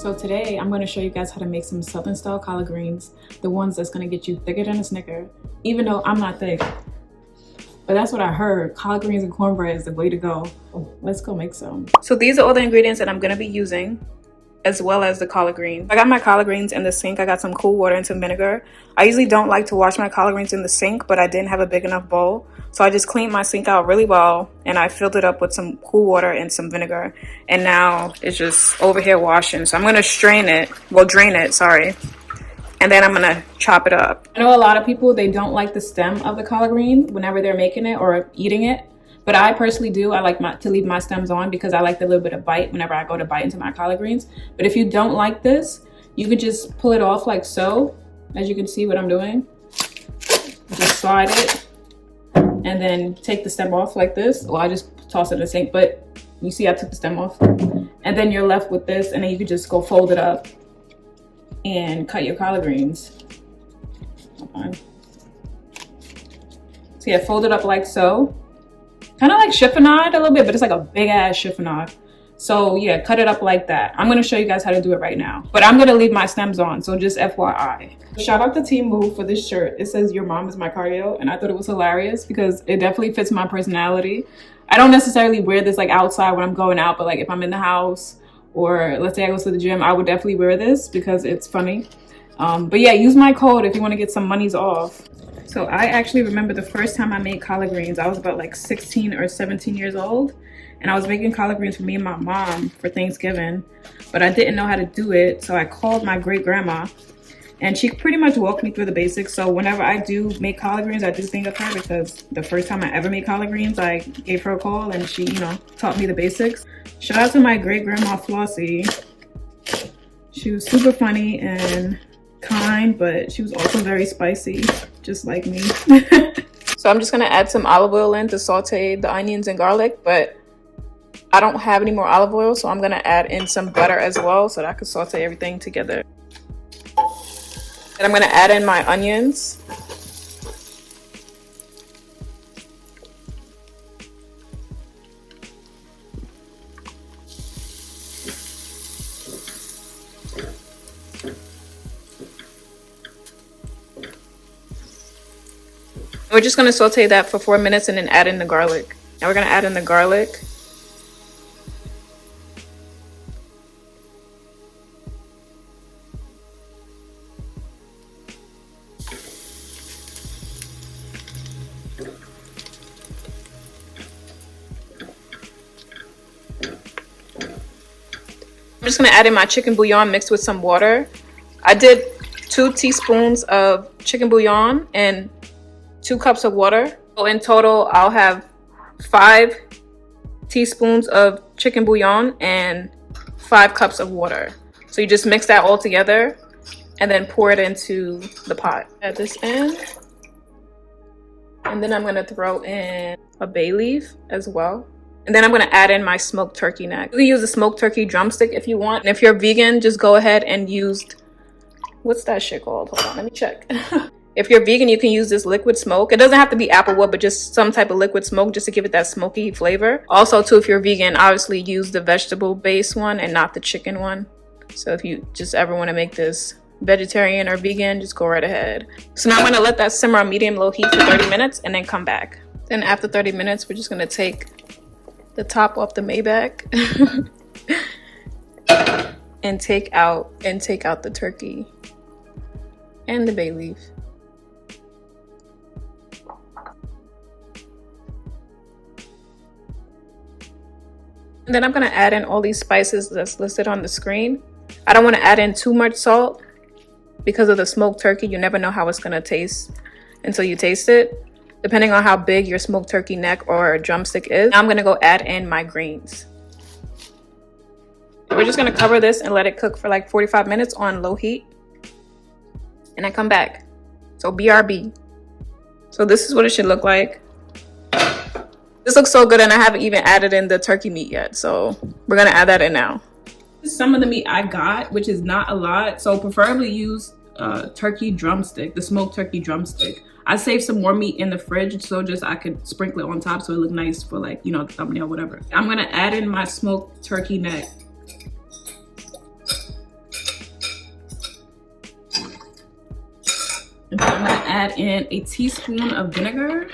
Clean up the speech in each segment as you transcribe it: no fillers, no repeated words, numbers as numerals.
So today I'm going to show you guys how to make some Southern style collard greens, the ones that's going to get you thicker than a Snicker, even though I'm not thick. But that's what I heard. Collard greens and cornbread is the way to go. Let's go make some. So these are all the ingredients that I'm going to be using, as well as the collard greens. I got my collard greens in the sink. I got some cool water and some vinegar. I usually don't like to wash my collard greens in the sink, but I didn't have a big enough bowl. So I just cleaned my sink out really well and I filled it up with some cool water and some vinegar. And now it's just over here washing. So I'm gonna drain it, sorry. And then I'm gonna chop it up. I know a lot of people, they don't like the stem of the collard green whenever they're making it or eating it. But I personally do. I like to leave my stems on because I like the little bit of bite whenever I go to bite into my collard greens. But if you don't like this, you could just pull it off like so. As you can see what I'm doing. Just slide it and then take the stem off like this. Well, I just toss it in the sink, but you see I took the stem off. And then you're left with this, and then you could just go fold it up and cut your collard greens. So yeah, fold it up like so. Kind of like chiffonade a little bit, but it's like a big ass chiffonade. So yeah, cut it up like that. I'm gonna show you guys how to do it right now. But I'm gonna leave my stems on, so just FYI. Shout out to Team Move for this shirt. It says "Your mom is my cardio," and I thought it was hilarious because it definitely fits my personality. I don't necessarily wear this like outside when I'm going out, but like if I'm in the house or let's say I go to the gym, I would definitely wear this because it's funny. But yeah, use my code if you wanna get some monies off. So I actually remember the first time I made collard greens. I was about like 16 or 17 years old. And I was making collard greens for me and my mom for Thanksgiving. But I didn't know how to do it. So I called my great grandma. And she pretty much walked me through the basics. So whenever I do make collard greens, I do think of her. Because the first time I ever made collard greens, I gave her a call. And she, taught me the basics. Shout out to my great grandma Flossie. She was super funny and kind. But she was also very spicy. Just like me. So I'm just gonna add some olive oil in to saute the onions and garlic, but I don't have any more olive oil, so I'm gonna add in some butter as well so that I can saute everything together. And I'm gonna add in my onions. We're just gonna saute that for 4 minutes and then add in the garlic. Now we're gonna add in the garlic. I'm just gonna add in my chicken bouillon mixed with some water. I did 2 teaspoons of chicken bouillon and 2 cups of water. So in total, I'll have 5 teaspoons of chicken bouillon and 5 cups of water. So you just mix that all together and then pour it into the pot. Add this in. And then I'm gonna throw in a bay leaf as well. And then I'm gonna add in my smoked turkey neck. You can use a smoked turkey drumstick if you want. And if you're vegan, just go ahead and use, what's that shit called? Hold on, let me check. If you're vegan, you can use this liquid smoke. It doesn't have to be applewood, but just some type of liquid smoke just to give it that smoky flavor. Also, too, if you're vegan, obviously use the vegetable-based one and not the chicken one. So if you just ever want to make this vegetarian or vegan, just go right ahead. So now I'm going to let that simmer on medium-low heat for 30 minutes and then come back. Then after 30 minutes, we're just going to take the top off the Maybach and take out the turkey and the bay leaf. And then I'm gonna add in all these spices that's listed on the screen. I don't want to add in too much salt because of the smoked turkey. You never know how it's gonna taste until you taste it, depending on how big your smoked turkey neck or drumstick is. Now I'm gonna go add in my greens. We're just gonna cover this and let it cook for like 45 minutes on low heat. And I come back. So BRB. So this is what it should look like. This looks so good, and I haven't even added in the turkey meat yet, so we're gonna add that in now. Some of the meat I got, which is not a lot, so preferably use turkey drumstick, the smoked turkey drumstick. I saved some more meat in the fridge so just I could sprinkle it on top so it look nice for like, the thumbnail, whatever. I'm gonna add in my smoked turkey neck. And then I'm gonna add in a teaspoon of vinegar.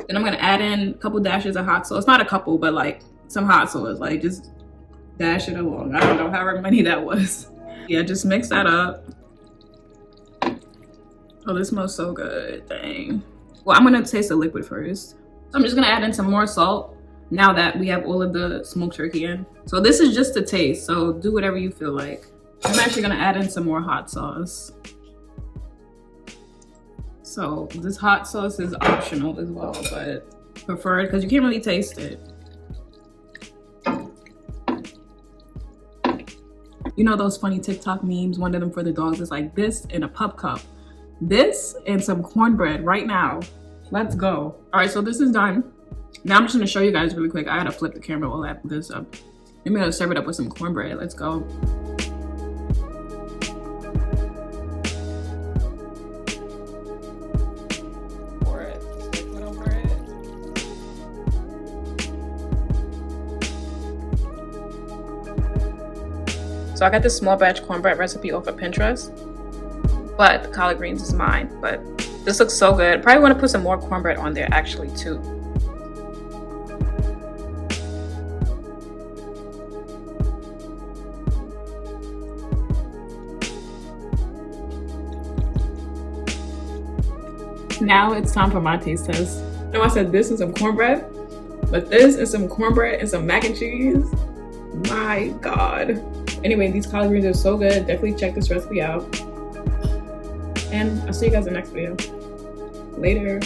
Then I'm gonna add in a couple dashes of hot sauce. Not a couple, but like some hot sauce. Like just dash it along. I don't know, however many that was. Yeah, just mix that up. Oh, this smells so good, dang. Well, I'm gonna taste the liquid first. So I'm just gonna add in some more salt now that we have all of the smoked turkey in. So this is just a taste, so do whatever you feel like. I'm actually gonna add in some more hot sauce. So this hot sauce is optional as well, but preferred because you can't really taste it. You know those funny TikTok memes, one of them for the dogs is like this in a pup cup. This and some cornbread right now. Let's go. All right, so this is done. Now I'm just gonna show you guys really quick. I gotta flip the camera while I put this up. I'm gonna serve it up with some cornbread. Let's go. Pour it, liquid over it. So I got this small batch cornbread recipe off of Pinterest, but the collard greens is mine. But this looks so good. Probably want to put some more cornbread on there actually too. Now it's time for my taste test. I know I said this is some cornbread, but this is some cornbread and some mac and cheese. My God. Anyway, these collard greens are so good. Definitely check this recipe out. And I'll see you guys in the next video. Later.